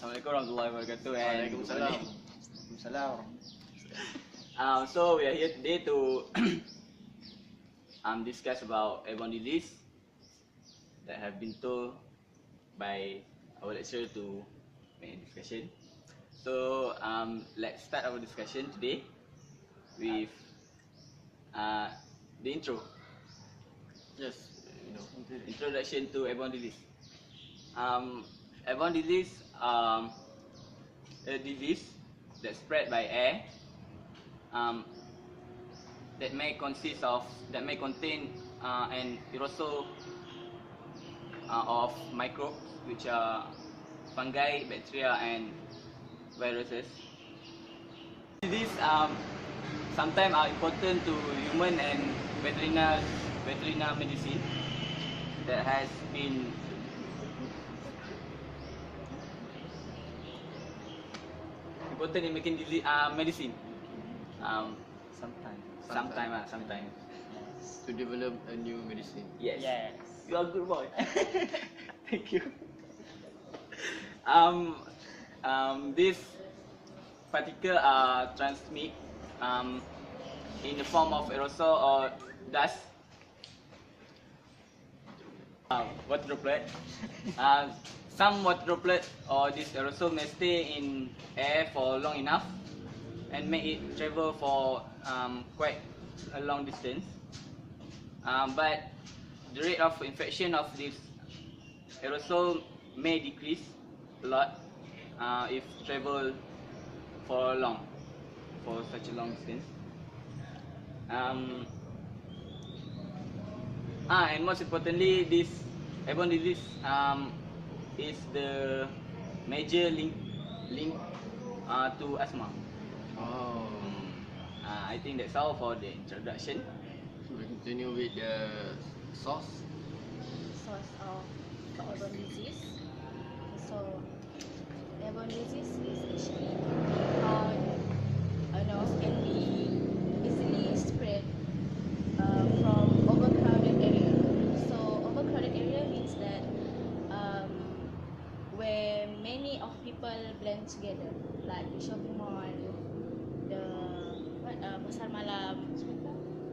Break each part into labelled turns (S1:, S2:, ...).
S1: Assalamualaikum warahmatullahi wabarakatuh.
S2: Waalaikumsalam.
S1: So we are here today to discuss about airborne disease that have been told by our lecturer to make a discussion. So let's start our discussion today with the intro.
S2: Yes,
S1: Introduction to airborne disease. Airborne disease, a disease that spread by air, that may contain an aerosol of microbes, which are fungi, bacteria, and viruses. These sometimes are important to human and veterinary medicine that has been important in making medicine. Sometimes.
S2: to develop a new medicine.
S1: Yes.
S3: Yes.
S1: You are a good boy. Thank you. This particle transmit in the form of aerosol or dust, water droplet. Some water droplet or this aerosol may stay in air for long enough and make it travel for quite a long distance. But the rate of infection of this aerosol may decrease a lot if travel for such a long distance. And most importantly, this airborne disease is the major link to asthma.
S2: Oh.
S1: I think that's all for the introduction.
S2: We continue with the source.
S3: Source of airborne disease. So, airborne disease is actually found can be easily spread from overcrowded area. So, overcrowded area means that where many of people blend together, like the shopping mall, the pasar malam,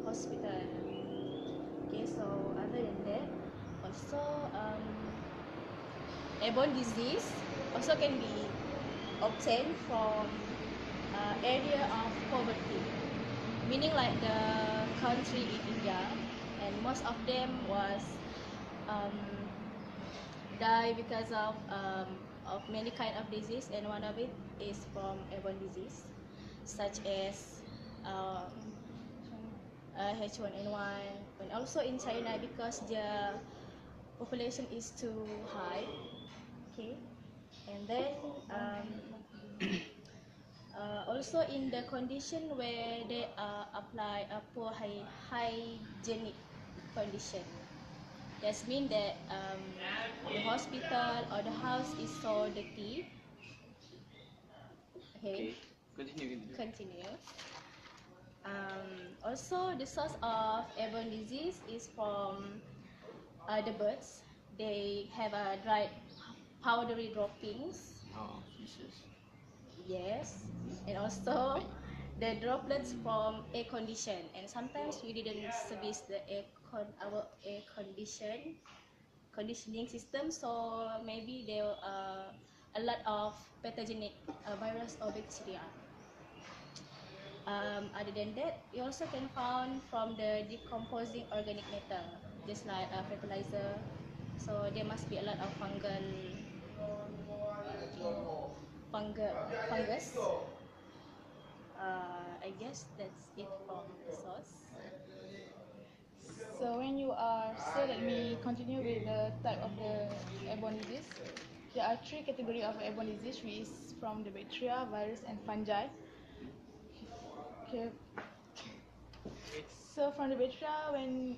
S3: hospital. Okay, so other than that, also airborne disease also can be obtained from area of poverty, meaning like the country in India, and most of them was die because of many kind of disease, and one of it is from airborne disease, such as H1N1, and also in China because the population is too high. Okay, and then also in the condition where they apply a poor hygienic condition. That means that the hospital or the house is so dirty. Okay. Continue. Also, the source of airborne disease is from the birds. They have a dried powdery droppings.
S2: Oh, Jesus.
S3: Yes, and also the droplets from air condition. And sometimes we didn't service the our air conditioning system, so maybe there are a lot of pathogenic virus or bacteria. Other than that, you also can found from the decomposing organic matter, just like fertilizer. So there must be a lot of fungus. I guess that's it from the source.
S4: So let me continue with the type of the airborne disease. There are three categories of airborne disease, which is from the bacteria, virus, and fungi. Okay. So from the bacteria, when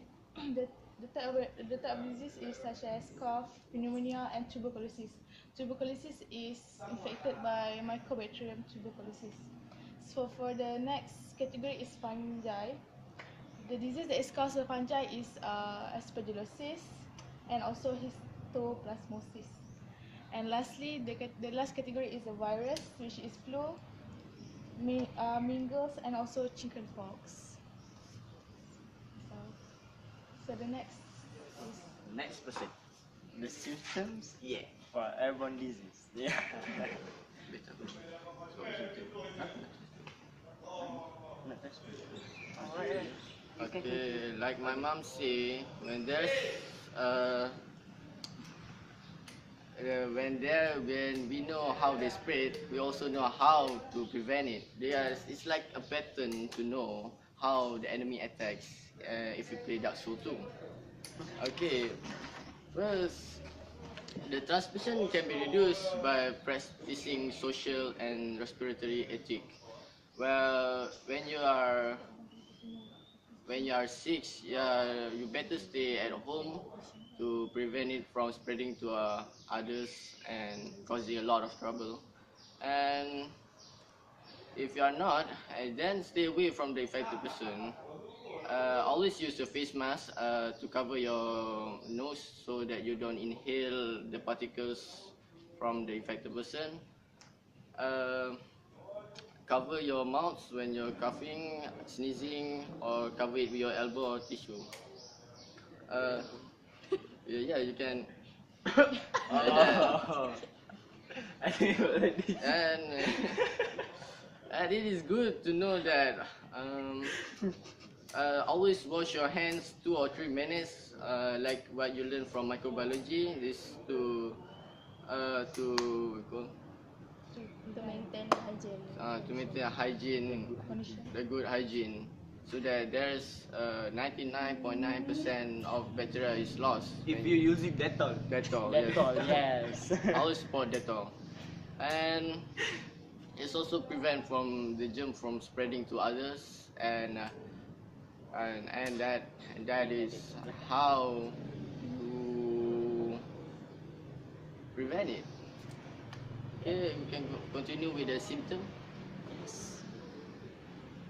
S4: the type of disease is such as cough, pneumonia, and tuberculosis. Tuberculosis is infected by Mycobacterium tuberculosis. So for the next category is fungi. The disease that is caused by fungi is aspergillosis and also histoplasmosis. And lastly, the last category is the virus, which is flu, measles, and also chickenpox. So, so the next is
S1: Next person.
S5: The symptoms
S1: Yeah.
S5: for airborne disease. Yeah.
S2: Better. So,
S5: Not touch.
S2: okay, like my mom say, uh, when we know how they spread, we also know how to prevent it. It's like a pattern to know how the enemy attacks if you play Dark Souls 2. Okay, first, the transmission can be reduced by practicing social and respiratory ethic. Well, when you are sick, yeah, you better stay at home to prevent it from spreading to others and causing a lot of trouble. And if you are not, then stay away from the infected person. Always use a face mask to cover your nose so that you don't inhale the particles from the infected person. Uh, Cover your mouth when you're coughing, sneezing, or cover it with your elbow or tissue. Uh, yeah, you can.
S5: Oh. I think already.
S2: And, and it is good to know that always wash your hands 2 or 3 minutes, like what you learn from microbiology. Is
S3: To maintain hygiene.
S2: to maintain a hygiene,
S4: condition.
S2: the good hygiene, so that there's 99.9% of bacteria is lost.
S1: If
S2: when
S1: you using Dettol.
S2: Dettol,
S5: That's all. Yes.
S2: always support Dettol, and it's also prevent from the germ from spreading to others, and that is how to prevent it. Okay, we can continue with the symptom.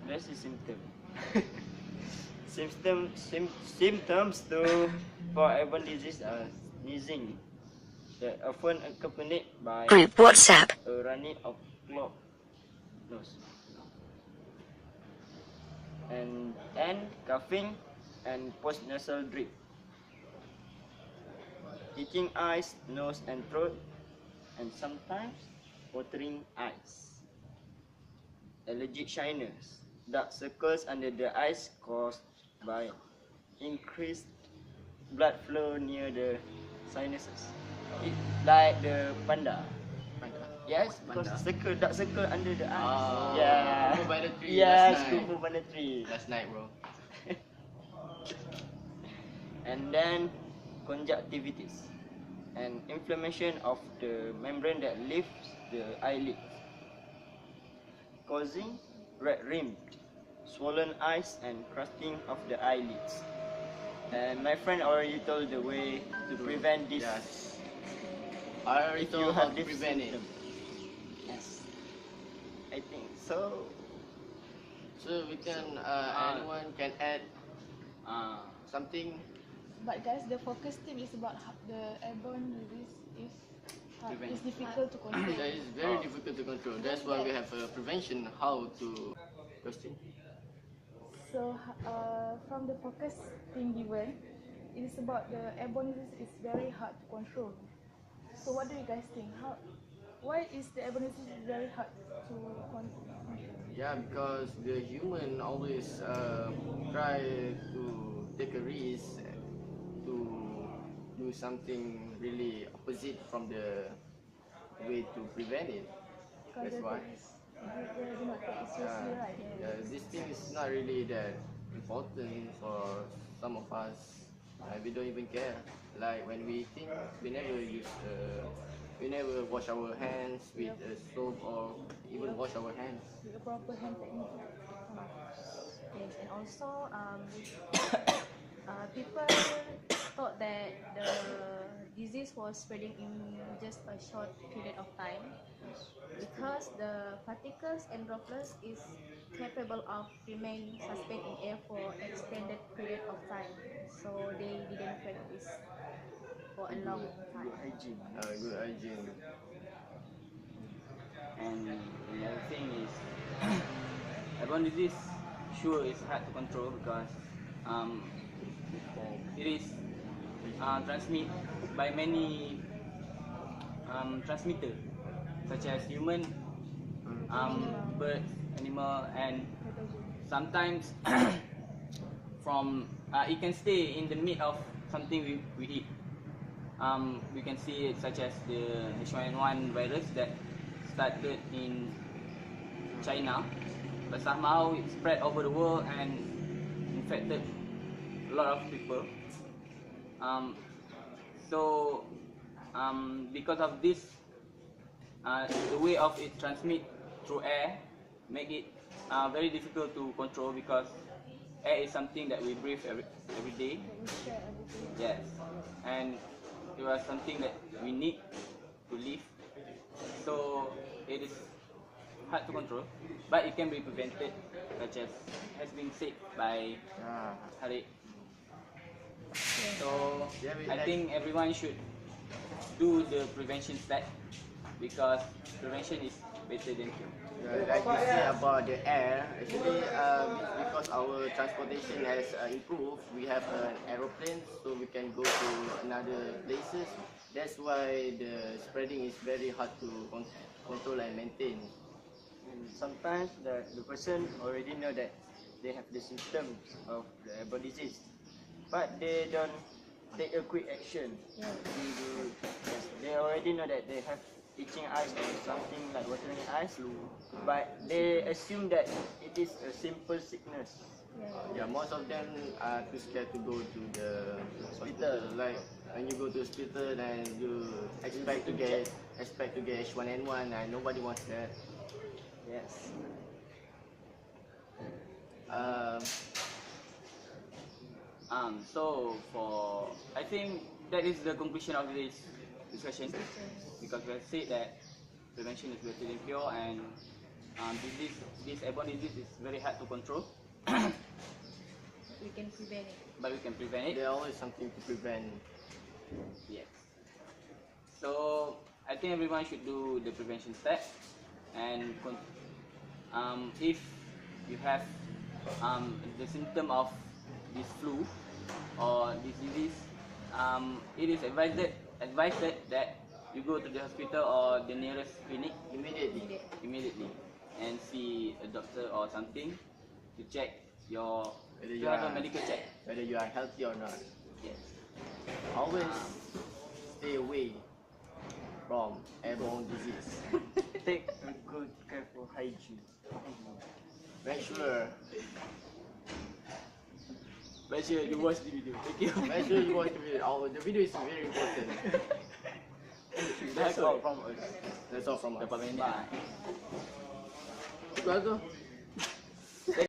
S5: That's the symptom. Symptoms for airborne disease are sneezing, that often accompanied by
S6: Group WhatsApp.
S5: a running of clogged nose, and coughing and postnasal drip, itching eyes, nose, and throat, and sometimes watering eyes, allergic shyness, dark circles under the eyes caused by increased blood flow near the sinuses. It, like the panda. Yes, because dark circle under the eyes.
S2: Ah,
S5: Yeah.
S2: Kufu by the tree
S5: Yes,
S2: last night.
S5: Kufu by the tree.
S2: Last night, bro.
S5: And then conjunctivitis, an inflammation of the membrane that lifts the eyelid, causing red rimmed, swollen eyes and crusting of the eyelids. And my friend already told the way to prevent this.
S2: Yes. I already
S5: If you
S2: told how
S5: have
S2: to
S5: this
S2: prevent it.
S5: symptom. Yes. I think so.
S2: So we can, anyone can add something.
S4: But guys, the focus team is about the airborne disease is hard. It's difficult to control.
S2: That is very difficult to control. That's why we have a prevention how to question.
S4: So, from the focus team given, it is about the airborne disease is very hard to control. So, what do you guys think? Why is the airborne disease very hard to control?
S2: Yeah, because the human always try to take a risk to do something really opposite from the way to prevent it. That's why.
S4: They do not take it seriously, right?
S2: Yeah, this thing is not really that important for some of us. We don't even care. Like when we eating, we never wash our hands with soap or even wash our hands.
S4: With a proper hand technique.
S3: Yes, and also people thought that the disease was spreading in just a short period of time because the particles and droplets is capable of remain suspended in air for extended period of time. So they didn't practice. for a long time.
S5: Good hygiene.
S2: Good hygiene.
S1: And another thing is airborne disease sure is hard to control because it is transmitted by many transmitter such as human, birds, animal, and sometimes from it can stay in the meat of something we eat. We can see it such as the H1N1 virus that started in China, but somehow it spread over the world and infected a lot of people. So because of this, the way of it transmit through air make it very difficult to control because air is something that we breathe every day. Yes, and it was something that we need to live. So it is hard to control, but it can be prevented, such as has been said by Hari. So I think everyone should do the prevention step because prevention is better than cure.
S2: Like you say about the air, actually because our transportation has improved, we have an aeroplane so we can go to another places. That's why the spreading is very hard to control and maintain.
S5: And sometimes the person already know that they have the symptoms of the airborne disease, but they don't take a quick action. Yes, they already know that they have itching eyes or something like watering eyes, but they assume that it is a simple sickness.
S2: Yeah, most of them are too scared to go to the hospital. Like when you go to hospital, then you expect to get H1N1, and nobody wants that.
S5: Yes.
S1: So I think that is the conclusion of this discussion because we have said that prevention is better than cure, and this airborne disease is very hard to control,
S3: We can prevent it.
S1: but we can prevent it.
S2: There's always something to prevent.
S1: Yes. So I think everyone should do the prevention step, and if you have the symptom of this flu or this disease, it is advised that you go to the hospital or the nearest clinic immediately and see a doctor or something to check your
S2: Whether
S1: to
S2: you
S1: have a
S2: are-
S1: medical check.
S2: whether you are healthy or not.
S1: Yes.
S2: Always stay away from airborne disease.
S5: Take a good careful hygiene.
S2: Make sure
S1: You watch the video. Thank you.
S2: Make sure you watch the video. The video is very important.
S5: That's all from us.
S2: That's all from us.
S1: Dapat minit.
S2: Bye.